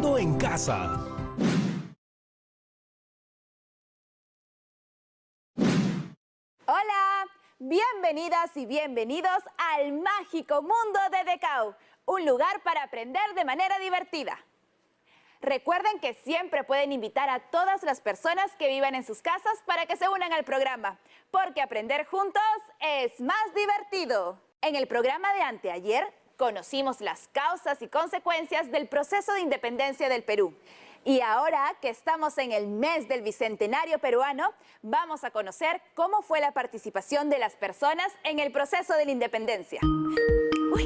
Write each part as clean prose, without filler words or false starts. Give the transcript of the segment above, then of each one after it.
Mundo en Casa. Hola, bienvenidas y bienvenidos al mágico mundo de DECAU, un lugar para aprender de manera divertida. Recuerden que siempre pueden invitar a todas las personas que vivan en sus casas para que se unan al programa, porque aprender juntos es más divertido. En el programa de anteayer conocimos las causas y consecuencias del proceso de independencia del Perú. Y ahora que estamos en el mes del Bicentenario peruano, vamos a conocer cómo fue la participación de las personas en el proceso de la independencia. ¡Uy!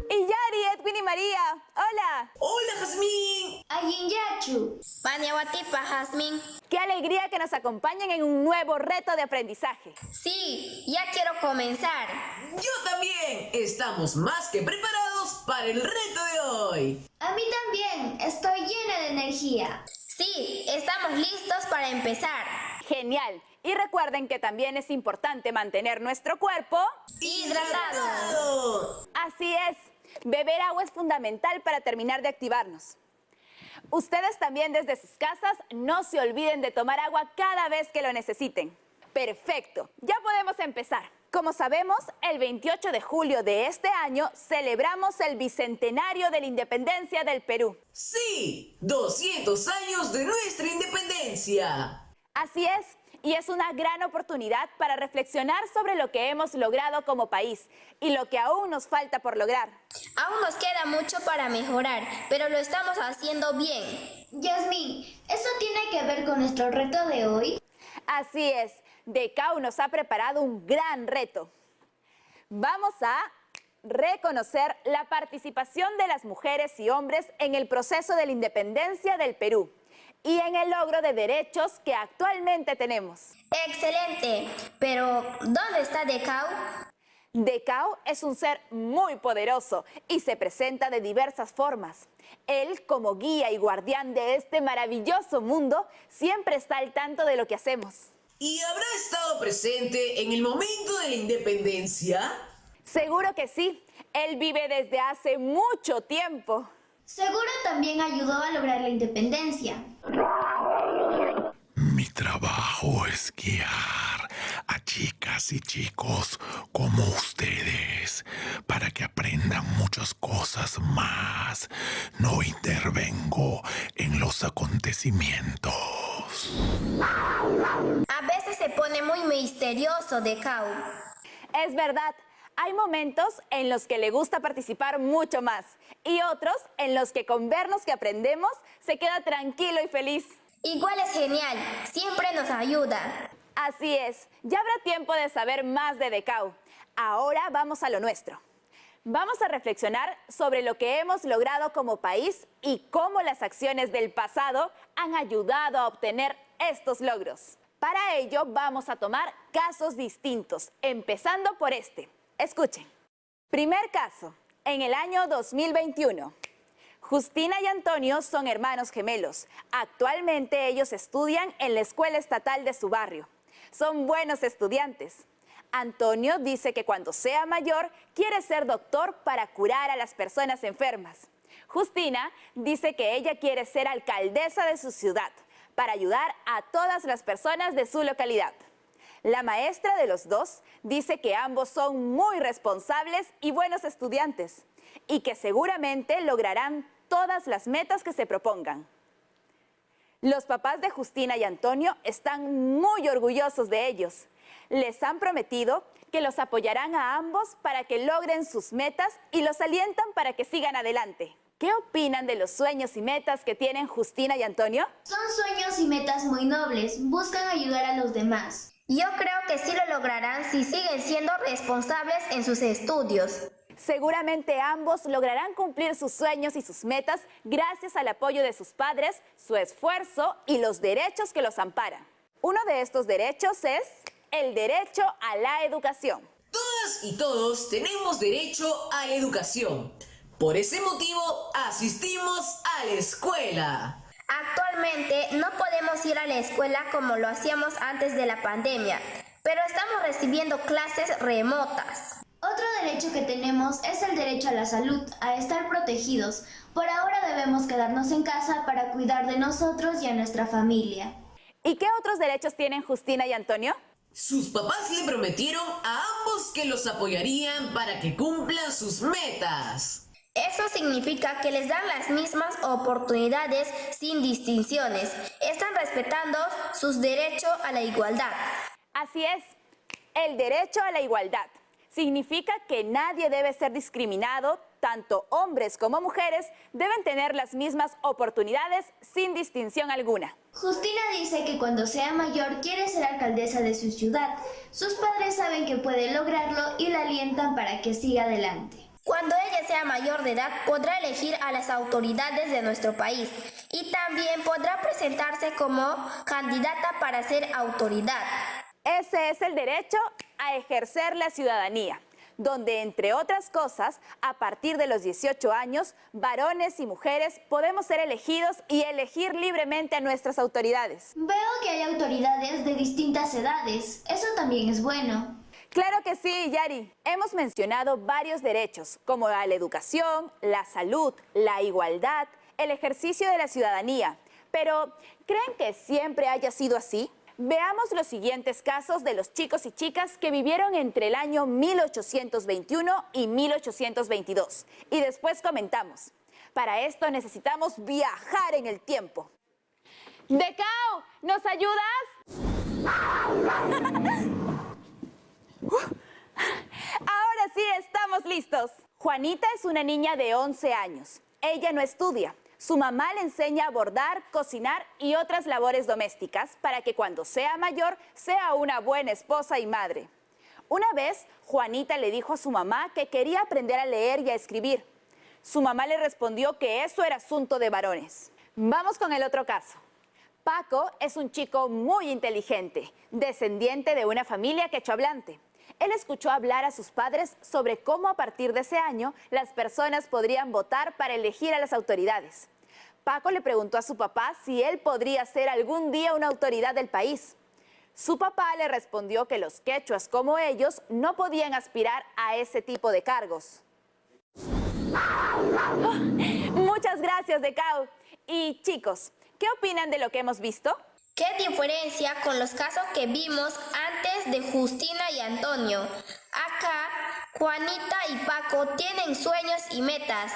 Y Yari, Edwin y María, ¡hola! ¡Hola, Jazmín! Ayinyachu. Paniawatipa, Jazmín. ¡Qué alegría que nos acompañen en un nuevo reto de aprendizaje! Sí, ya quiero comenzar. Yo también. Estamos más que preparados para el reto de hoy. A mí también. Estoy llena de energía. Sí, estamos listos para empezar. ¡Genial! Y recuerden que también es importante mantener nuestro cuerpo Hidratado. Así es, beber agua es fundamental para terminar de activarnos. Ustedes también desde sus casas no se olviden de tomar agua cada vez que lo necesiten. Perfecto, ya podemos empezar. Como sabemos, el 28 de julio de este año celebramos el Bicentenario de la Independencia del Perú. Sí, 200 años de nuestra independencia. Así es, y es una gran oportunidad para reflexionar sobre lo que hemos logrado como país y lo que aún nos falta por lograr. Aún nos queda mucho para mejorar, pero lo estamos haciendo bien. Yasmín, ¿eso tiene que ver con nuestro reto de hoy? Así es, DECAU nos ha preparado un gran reto. Vamos a reconocer la participación de las mujeres y hombres en el proceso de la independencia del Perú y en el logro de derechos que actualmente tenemos. Excelente, pero ¿dónde está DECAU? DECAU es un ser muy poderoso y se presenta de diversas formas. Él, como guía y guardián de este maravilloso mundo, siempre está al tanto de lo que hacemos. ¿Y habrá estado presente en el momento de la independencia? Seguro que sí. Él vive desde hace mucho tiempo. Seguro también ayudó a lograr la independencia. Mi trabajo es guiar a chicas y chicos como ustedes para que aprendan muchas cosas más. No intervengo en los acontecimientos. A veces se pone muy misterioso DECAU. Es verdad, hay momentos en los que le gusta participar mucho más y otros en los que con vernos que aprendemos se queda tranquilo y feliz. Igual es genial, siempre nos ayuda. Así es, ya habrá tiempo de saber más de DECAU. Ahora vamos a lo nuestro. Vamos a reflexionar sobre lo que hemos logrado como país y cómo las acciones del pasado han ayudado a obtener estos logros. Para ello vamos a tomar casos distintos, empezando por este. Escuchen. Primer caso, en el año 2021. Justina y Antonio son hermanos gemelos. Actualmente ellos estudian en la escuela estatal de su barrio. Son buenos estudiantes. Antonio dice que cuando sea mayor quiere ser doctor para curar a las personas enfermas. Justina dice que ella quiere ser alcaldesa de su ciudad para ayudar a todas las personas de su localidad. La maestra de los dos dice que ambos son muy responsables y buenos estudiantes y que seguramente lograrán todas las metas que se propongan. Los papás de Justina y Antonio están muy orgullosos de ellos. Les han prometido que los apoyarán a ambos para que logren sus metas y los alientan para que sigan adelante. ¿Qué opinan de los sueños y metas que tienen Justina y Antonio? Son sueños y metas muy nobles, buscan ayudar a los demás. Yo creo que sí lo lograrán si siguen siendo responsables en sus estudios. Seguramente ambos lograrán cumplir sus sueños y sus metas gracias al apoyo de sus padres, su esfuerzo y los derechos que los amparan. Uno de estos derechos es el derecho a la educación. Todas y todos tenemos derecho a la educación. Por ese motivo, asistimos a la escuela. Actualmente no podemos ir a la escuela como lo hacíamos antes de la pandemia, pero estamos recibiendo clases remotas. Otro derecho que tenemos es el derecho a la salud, a estar protegidos. Por ahora debemos quedarnos en casa para cuidar de nosotros y a nuestra familia. ¿Y qué otros derechos tienen Justina y Antonio? Sus papás le prometieron a ambos que los apoyarían para que cumplan sus metas. Eso significa que les dan las mismas oportunidades sin distinciones. Están respetando sus derechos a la igualdad. Así es, el derecho a la igualdad. Significa que nadie debe ser discriminado, tanto hombres como mujeres deben tener las mismas oportunidades sin distinción alguna. Justina dice que cuando sea mayor quiere ser alcaldesa de su ciudad. Sus padres saben que puede lograrlo y la alientan para que siga adelante. Cuando ella sea mayor de edad, podrá elegir a las autoridades de nuestro país y también podrá presentarse como candidata para ser autoridad. Ese es el derecho a ejercer la ciudadanía, donde, entre otras cosas, a partir de los 18 años, varones y mujeres podemos ser elegidos y elegir libremente a nuestras autoridades. Veo que hay autoridades de distintas edades. Eso también es bueno. Claro que sí, Yari. Hemos mencionado varios derechos, como la educación, la salud, la igualdad, el ejercicio de la ciudadanía. Pero, ¿creen que siempre haya sido así? Veamos los siguientes casos de los chicos y chicas que vivieron entre el año 1821 y 1822. Y después comentamos. Para esto necesitamos viajar en el tiempo. ¡Decao! ¿Nos ayudas? Ahora sí, estamos listos. Juanita es una niña de 11 años. Ella no estudia. Su mamá le enseña a bordar, cocinar y otras labores domésticas para que cuando sea mayor sea una buena esposa y madre. Una vez, Juanita le dijo a su mamá que quería aprender a leer y a escribir. Su mamá le respondió que eso era asunto de varones. Vamos con el otro caso. Paco es un chico muy inteligente, descendiente de una familia quechohablante. Él escuchó hablar a sus padres sobre cómo a partir de ese año las personas podrían votar para elegir a las autoridades. Paco le preguntó a su papá si él podría ser algún día una autoridad del país. Su papá le respondió que los quechuas como ellos no podían aspirar a ese tipo de cargos. Oh, muchas gracias, Decao. Y chicos, ¿qué opinan de lo que hemos visto? ¿Qué diferencia con los casos que vimos antes de Justina y Antonio? Acá, Juanita y Paco tienen sueños y metas,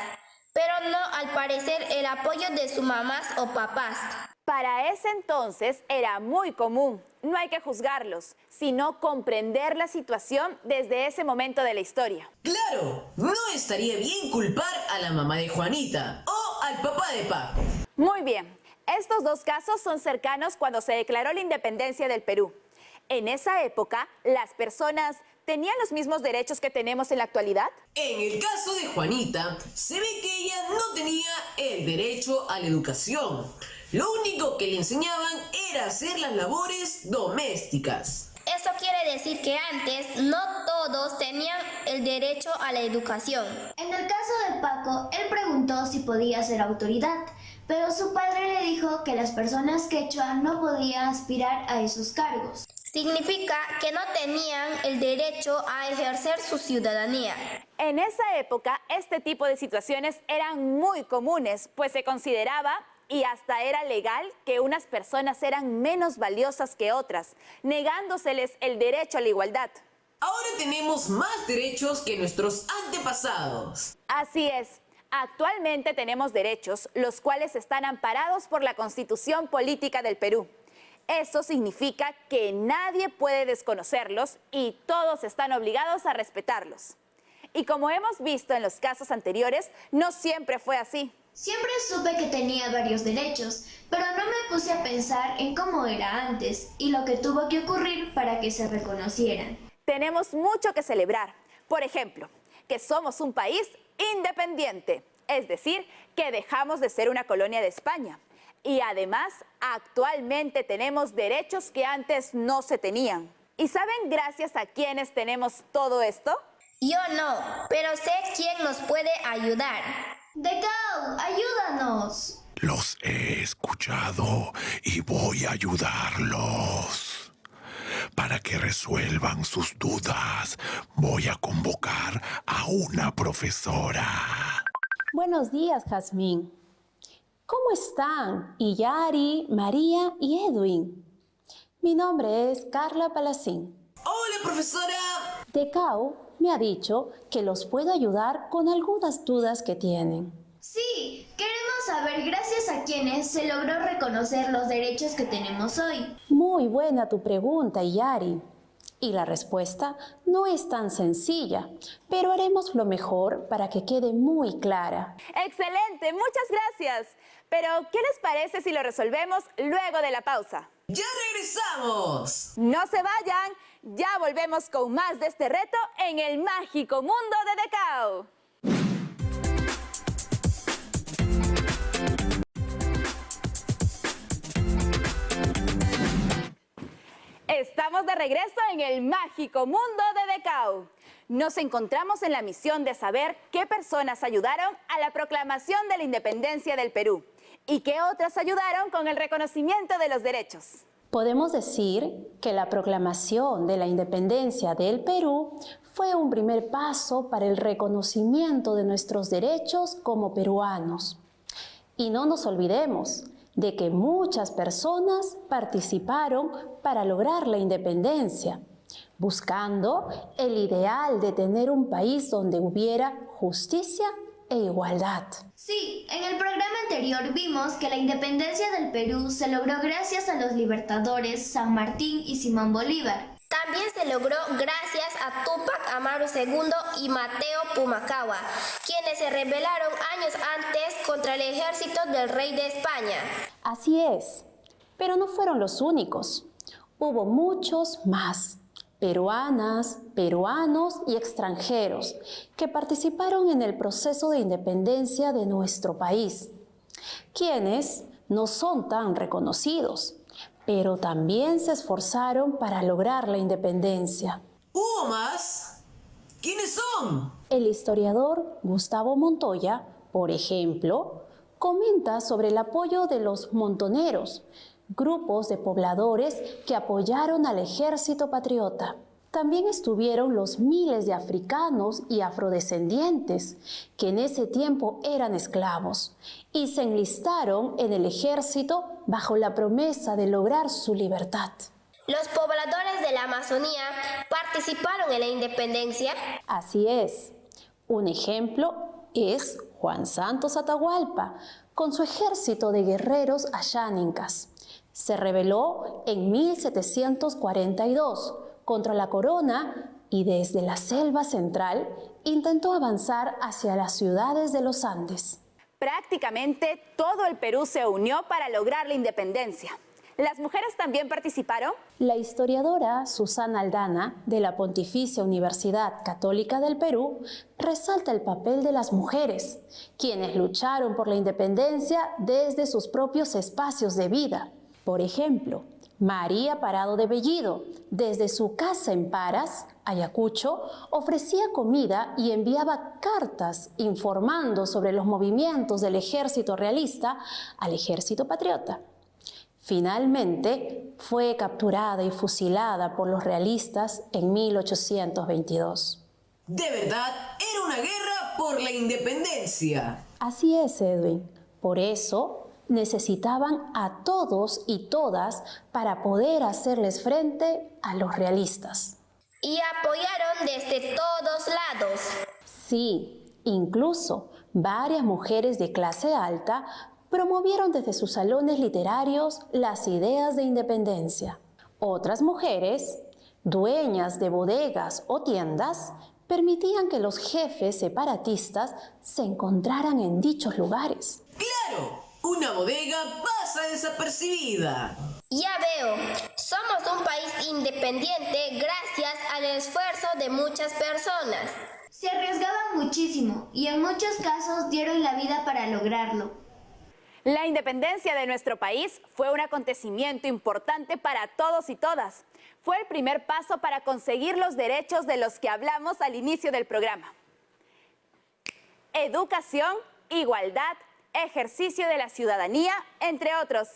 pero no al parecer el apoyo de sus mamás o papás. Para ese entonces era muy común. No hay que juzgarlos, sino comprender la situación desde ese momento de la historia. Claro, no estaría bien culpar a la mamá de Juanita o al papá de Paco. Muy bien. Estos dos casos son cercanos cuando se declaró la independencia del Perú. En esa época, ¿las personas tenían los mismos derechos que tenemos en la actualidad? En el caso de Juanita, se ve que ella no tenía el derecho a la educación. Lo único que le enseñaban era hacer las labores domésticas. Eso quiere decir que antes no todos tenían el derecho a la educación. En el caso de Paco, él preguntó si podía ser autoridad, pero su padre le dijo que las personas quechua no podían aspirar a esos cargos. Significa que no tenían el derecho a ejercer su ciudadanía. En esa época, este tipo de situaciones eran muy comunes, pues se consideraba y hasta era legal que unas personas eran menos valiosas que otras, negándoseles el derecho a la igualdad. Ahora tenemos más derechos que nuestros antepasados. Así es. Actualmente tenemos derechos, los cuales están amparados por la Constitución Política del Perú. Eso significa que nadie puede desconocerlos y todos están obligados a respetarlos. Y como hemos visto en los casos anteriores, no siempre fue así. Siempre supe que tenía varios derechos, pero no me puse a pensar en cómo era antes y lo que tuvo que ocurrir para que se reconocieran. Tenemos mucho que celebrar. Por ejemplo, que somos un país independiente, es decir, que dejamos de ser una colonia de España. Y además, actualmente tenemos derechos que antes no se tenían. ¿Y saben gracias a quiénes tenemos todo esto? Yo no, pero sé quién nos puede ayudar. Decao, ayúdanos. Los he escuchado y voy a ayudarlos para que que resuelvan sus dudas, voy a convocar a una profesora. Buenos días, Jazmín. ¿Cómo están Iyari, María y Edwin? Mi nombre es Carla Palacín. Hola, profesora. DECAU me ha dicho que los puedo ayudar con algunas dudas que tienen. Sí, queremos saber gracias a quiénes se logró reconocer los derechos que tenemos hoy. Muy buena tu pregunta, Iyari. Y la respuesta no es tan sencilla, pero haremos lo mejor para que quede muy clara. ¡Excelente! Muchas gracias. Pero, ¿qué les parece si lo resolvemos luego de la pausa? ¡Ya regresamos! No se vayan, ya volvemos con más de este reto en el mágico mundo de DECAU. Estamos de regreso en el mágico mundo de DECAU. Nos encontramos en la misión de saber qué personas ayudaron a la proclamación de la independencia del Perú y qué otras ayudaron con el reconocimiento de los derechos. Podemos decir que la proclamación de la independencia del Perú fue un primer paso para el reconocimiento de nuestros derechos como peruanos. Y no nos olvidemos de que muchas personas participaron para lograr la independencia, buscando el ideal de tener un país donde hubiera justicia e igualdad. Sí, en el programa anterior vimos que la independencia del Perú se logró gracias a los libertadores San Martín y Simón Bolívar. También se logró gracias a Túpac Amaru II y Mateo Pumacahua, quienes se rebelaron años antes contra el ejército del rey de España. Así es, pero no fueron los únicos. Hubo muchos más, peruanas, peruanos y extranjeros, que participaron en el proceso de independencia de nuestro país, quienes no son tan reconocidos, pero también se esforzaron para lograr la independencia. ¿Hubo más? ¿Quiénes son? El historiador Gustavo Montoya, por ejemplo, comenta sobre el apoyo de los montoneros, grupos de pobladores que apoyaron al ejército patriota. También estuvieron los miles de africanos y afrodescendientes que en ese tiempo eran esclavos y se enlistaron en el ejército bajo la promesa de lograr su libertad. Los pobladores de la Amazonía participaron en la independencia. Así es. Un ejemplo es Juan Santos Atahualpa, con su ejército de guerreros ayánicas. Se rebeló en 1742 contra la corona y desde la selva central intentó avanzar hacia las ciudades de los Andes. Prácticamente todo el Perú se unió para lograr la independencia. ¿Las mujeres también participaron? La historiadora Susana Aldana, de la Pontificia Universidad Católica del Perú, resalta el papel de las mujeres, quienes lucharon por la independencia desde sus propios espacios de vida. Por ejemplo, María Parado de Bellido, desde su casa en Paras, Ayacucho, ofrecía comida y enviaba cartas informando sobre los movimientos del ejército realista al ejército patriota. Finalmente, fue capturada y fusilada por los realistas en 1822. De verdad, era una guerra por la independencia. Así es, Edwin. Por eso, necesitaban a todos y todas para poder hacerles frente a los realistas. Y apoyaron desde todos lados. Sí, incluso varias mujeres de clase alta promovieron desde sus salones literarios las ideas de independencia. Otras mujeres, dueñas de bodegas o tiendas, permitían que los jefes separatistas se encontraran en dichos lugares. ¡Claro! Una bodega pasa desapercibida. Ya veo, somos un país independiente gracias al esfuerzo de muchas personas. Se arriesgaban muchísimo y en muchos casos dieron la vida para lograrlo. La independencia de nuestro país fue un acontecimiento importante para todos y todas. Fue el primer paso para conseguir los derechos de los que hablamos al inicio del programa. Educación, igualdad, ejercicio de la ciudadanía, entre otros.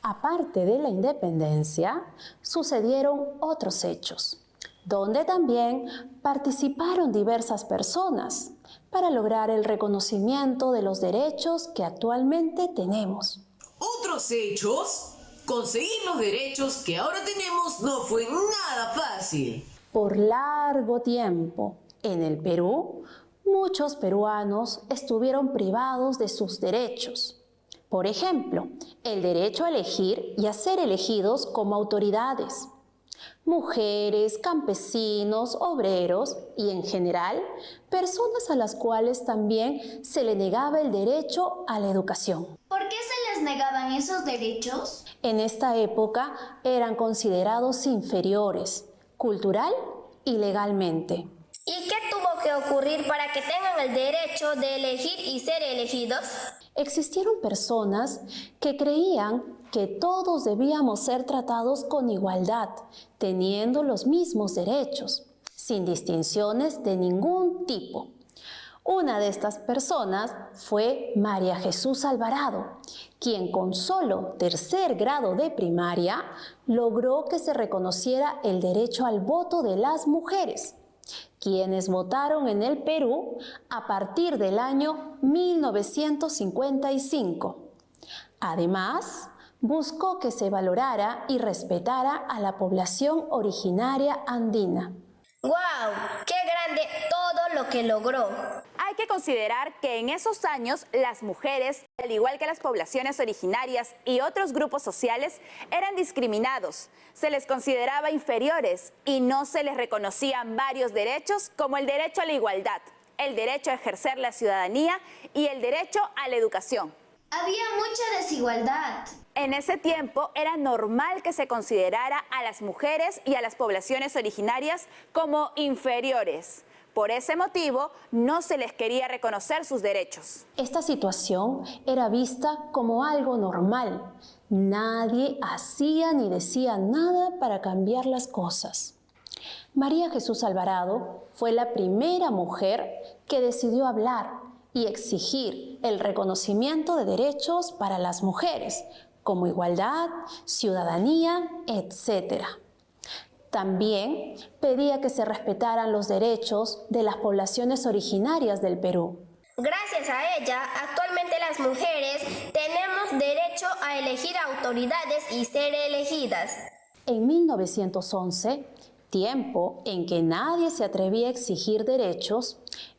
Aparte de la independencia, sucedieron otros hechos, donde también participaron diversas personas para lograr el reconocimiento de los derechos que actualmente tenemos. Otros hechos. Conseguir los derechos que ahora tenemos no fue nada fácil. Por largo tiempo, en el Perú, muchos peruanos estuvieron privados de sus derechos. Por ejemplo, el derecho a elegir y a ser elegidos como autoridades. Mujeres, campesinos, obreros y en general, personas a las cuales también se le negaba el derecho a la educación. ¿Por qué se les negaban esos derechos? En esta época eran considerados inferiores, cultural y legalmente. ¿Y qué tuvo que ocurrir para que tengan el derecho de elegir y ser elegidos? Existieron personas que creían que todos debíamos ser tratados con igualdad, teniendo los mismos derechos, sin distinciones de ningún tipo. Una de estas personas fue María Jesús Alvarado, quien con solo tercer grado de primaria logró que se reconociera el derecho al voto de las mujeres, quienes votaron en el Perú a partir del año 1955. Además, buscó que se valorara y respetara a la población originaria andina. ¡Guau! ¡Qué grande todo lo que logró! Hay que considerar que en esos años las mujeres, al igual que las poblaciones originarias y otros grupos sociales, eran discriminados. Se les consideraba inferiores y no se les reconocían varios derechos como el derecho a la igualdad, el derecho a ejercer la ciudadanía y el derecho a la educación. Había mucha desigualdad. En ese tiempo era normal que se considerara a las mujeres y a las poblaciones originarias como inferiores. Por ese motivo, no se les quería reconocer sus derechos. Esta situación era vista como algo normal. Nadie hacía ni decía nada para cambiar las cosas. María Jesús Alvarado fue la primera mujer que decidió hablar y exigir el reconocimiento de derechos para las mujeres, como igualdad, ciudadanía, etc. También pedía que se respetaran los derechos de las poblaciones originarias del Perú. Gracias a ella, actualmente las mujeres tenemos derecho a elegir autoridades y ser elegidas. En 1911, tiempo en que nadie se atrevía a exigir derechos,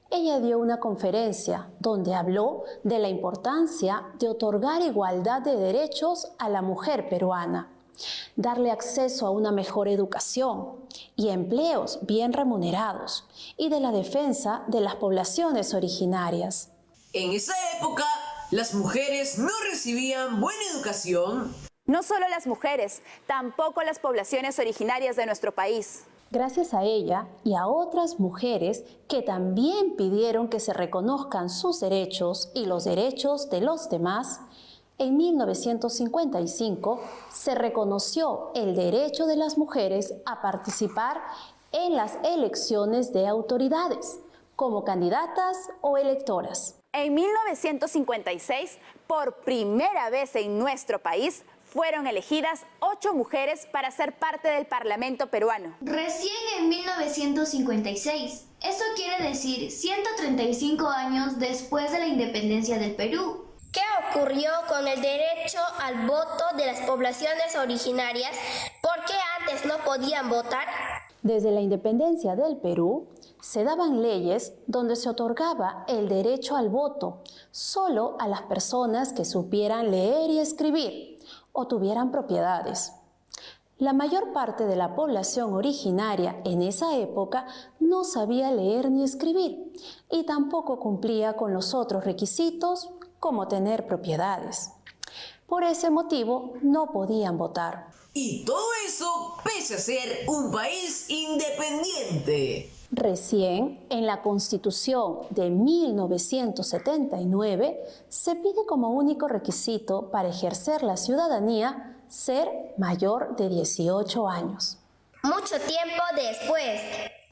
ella dio una conferencia donde habló de la importancia de otorgar igualdad de derechos a la mujer peruana, darle acceso a una mejor educación y empleos bien remunerados y de la defensa de las poblaciones originarias. En esa época, las mujeres no recibían buena educación. No solo las mujeres, tampoco las poblaciones originarias de nuestro país. Gracias a ella y a otras mujeres que también pidieron que se reconozcan sus derechos y los derechos de los demás, en 1955 se reconoció el derecho de las mujeres a participar en las elecciones de autoridades, como candidatas o electoras. En 1956, por primera vez en nuestro país, fueron elegidas 8 mujeres para ser parte del Parlamento peruano. Recién en 1956. Eso quiere decir 135 años después de la independencia del Perú. ¿Qué ocurrió con el derecho al voto de las poblaciones originarias? ¿Por qué antes no podían votar? Desde la independencia del Perú, se daban leyes donde se otorgaba el derecho al voto solo a las personas que supieran leer y escribir o tuvieran propiedades. La mayor parte de la población originaria en esa época no sabía leer ni escribir y tampoco cumplía con los otros requisitos como tener propiedades. Por ese motivo no podían votar. Y todo eso pese a ser un país independiente. Recién, en la Constitución de 1979, se pide como único requisito para ejercer la ciudadanía ser mayor de 18 años. Mucho tiempo después.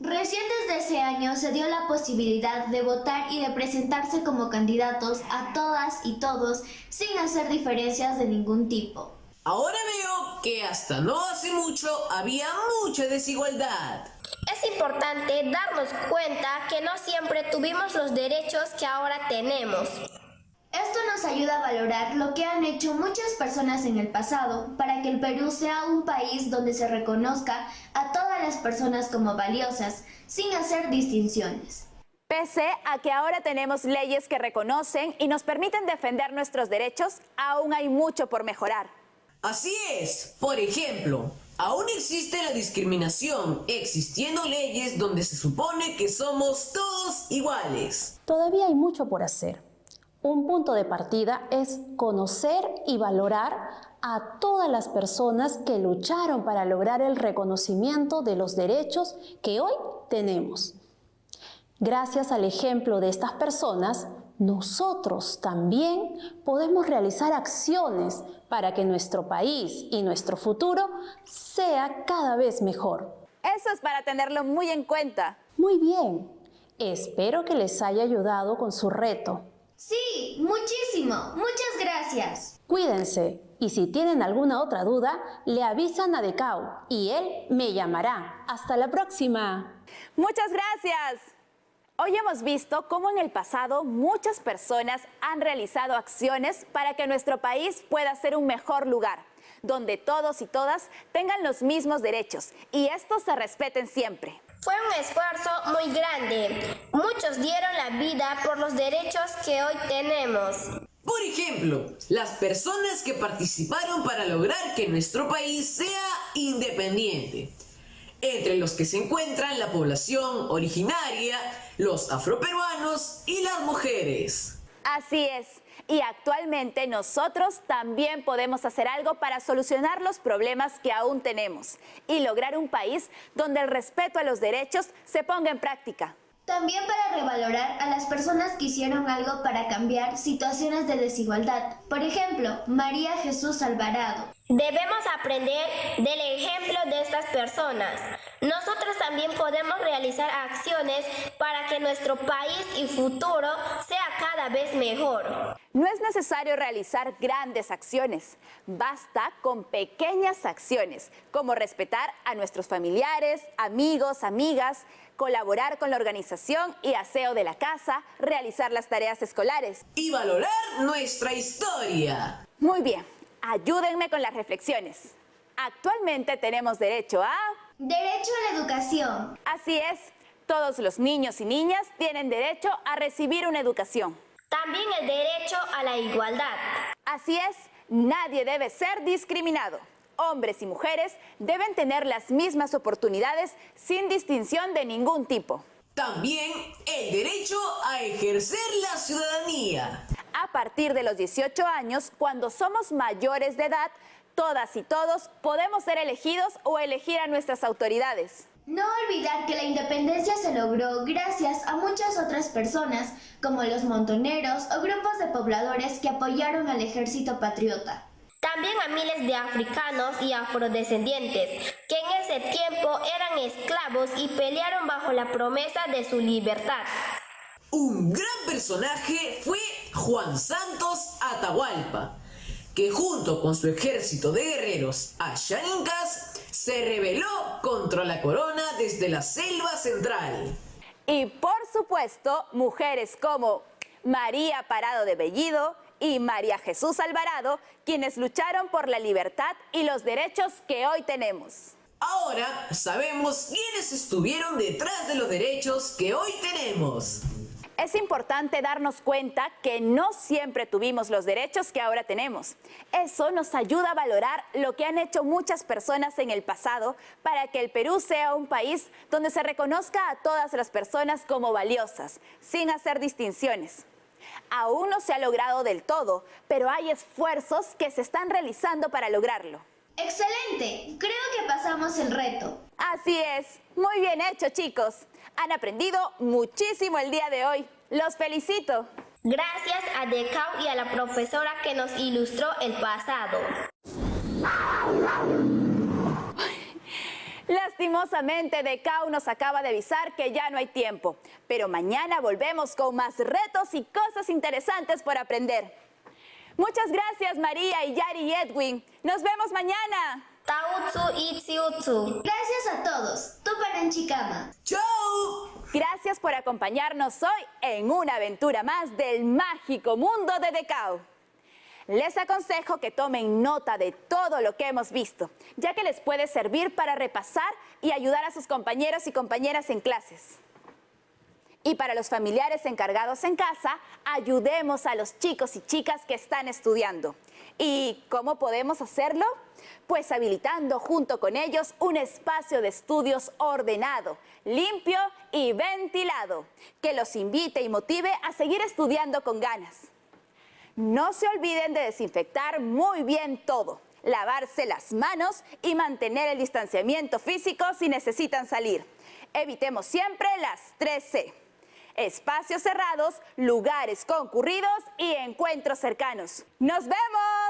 Recién desde ese año se dio la posibilidad de votar y de presentarse como candidatos a todas y todos sin hacer diferencias de ningún tipo. Ahora veo que hasta no hace mucho había mucha desigualdad. Es importante darnos cuenta que no siempre tuvimos los derechos que ahora tenemos. Esto nos ayuda a valorar lo que han hecho muchas personas en el pasado para que el Perú sea un país donde se reconozca a todas las personas como valiosas, sin hacer distinciones. Pese a que ahora tenemos leyes que reconocen y nos permiten defender nuestros derechos, aún hay mucho por mejorar. Así es. Por ejemplo, aún existe la discriminación, existiendo leyes donde se supone que somos todos iguales. Todavía hay mucho por hacer. Un punto de partida es conocer y valorar a todas las personas que lucharon para lograr el reconocimiento de los derechos que hoy tenemos. Gracias al ejemplo de estas personas, nosotros también podemos realizar acciones para que nuestro país y nuestro futuro sea cada vez mejor. Eso es para tenerlo muy en cuenta. Muy bien, espero que les haya ayudado con su reto. Sí, muchísimo. Muchas gracias. Cuídense y si tienen alguna otra duda, le avisan a Decau y él me llamará. ¡Hasta la próxima! Muchas gracias. Hoy hemos visto cómo en el pasado muchas personas han realizado acciones para que nuestro país pueda ser un mejor lugar, donde todos y todas tengan los mismos derechos y estos se respeten siempre. Fue un esfuerzo muy grande. Muchos dieron la vida por los derechos que hoy tenemos. Por ejemplo, las personas que participaron para lograr que nuestro país sea independiente, entre los que se encuentran la población originaria, los afroperuanos y las mujeres. Así es. Y actualmente nosotros también podemos hacer algo para solucionar los problemas que aún tenemos y lograr un país donde el respeto a los derechos se ponga en práctica. También para revalorar a las personas que hicieron algo para cambiar situaciones de desigualdad. Por ejemplo, María Jesús Alvarado. Debemos aprender del ejemplo de estas personas. Nosotros también podemos realizar acciones para que nuestro país y futuro sea cada vez mejor. No es necesario realizar grandes acciones, basta con pequeñas acciones, como respetar a nuestros familiares, amigos, amigas, colaborar con la organización y aseo de la casa, realizar las tareas escolares. Y valorar nuestra historia. Muy bien, ayúdenme con las reflexiones. Actualmente tenemos derecho a... Derecho a la educación. Así es, todos los niños y niñas tienen derecho a recibir una educación. También el derecho a la igualdad. Así es, nadie debe ser discriminado. Hombres y mujeres deben tener las mismas oportunidades sin distinción de ningún tipo. También el derecho a ejercer la ciudadanía. A partir de los 18 años, cuando somos mayores de edad, todas y todos podemos ser elegidos o elegir a nuestras autoridades. No olvidar que la independencia se logró gracias a muchas otras personas, como los montoneros o grupos de pobladores que apoyaron al ejército patriota. También a miles de africanos y afrodescendientes que en ese tiempo eran esclavos y pelearon bajo la promesa de su libertad. Un gran personaje fue Juan Santos Atahualpa, que junto con su ejército de guerreros ayaninkas se rebeló contra la corona desde la selva central. Y por supuesto, mujeres como María Parado de Bellido y María Jesús Alvarado, quienes lucharon por la libertad y los derechos que hoy tenemos. Ahora sabemos quiénes estuvieron detrás de los derechos que hoy tenemos. Es importante darnos cuenta que no siempre tuvimos los derechos que ahora tenemos. Eso nos ayuda a valorar lo que han hecho muchas personas en el pasado para que el Perú sea un país donde se reconozca a todas las personas como valiosas, sin hacer distinciones. Aún no se ha logrado del todo, pero hay esfuerzos que se están realizando para lograrlo. ¡Excelente! Creo que pasamos el reto. Así es. Muy bien hecho, chicos. Han aprendido muchísimo el día de hoy. ¡Los felicito! Gracias a Decau y a la profesora que nos ilustró el pasado. Lastimosamente, Decau nos acaba de avisar que ya no hay tiempo. Pero mañana volvemos con más retos y cosas interesantes por aprender. Muchas gracias, María, y Yari y Edwin. Nos vemos mañana. Tautsu Itsiutsu. Gracias a todos. Tuparan Chicama. ¡Chao! Gracias por acompañarnos hoy en una aventura más del mágico mundo de Decao. Les aconsejo que tomen nota de todo lo que hemos visto, ya que les puede servir para repasar y ayudar a sus compañeros y compañeras en clases. Y para los familiares encargados en casa, ayudemos a los chicos y chicas que están estudiando. ¿Y cómo podemos hacerlo? Pues habilitando junto con ellos un espacio de estudios ordenado, limpio y ventilado, que los invite y motive a seguir estudiando con ganas. No se olviden de desinfectar muy bien todo, lavarse las manos y mantener el distanciamiento físico si necesitan salir. Evitemos siempre las 3C. Espacios cerrados, lugares concurridos y encuentros cercanos. ¡Nos vemos!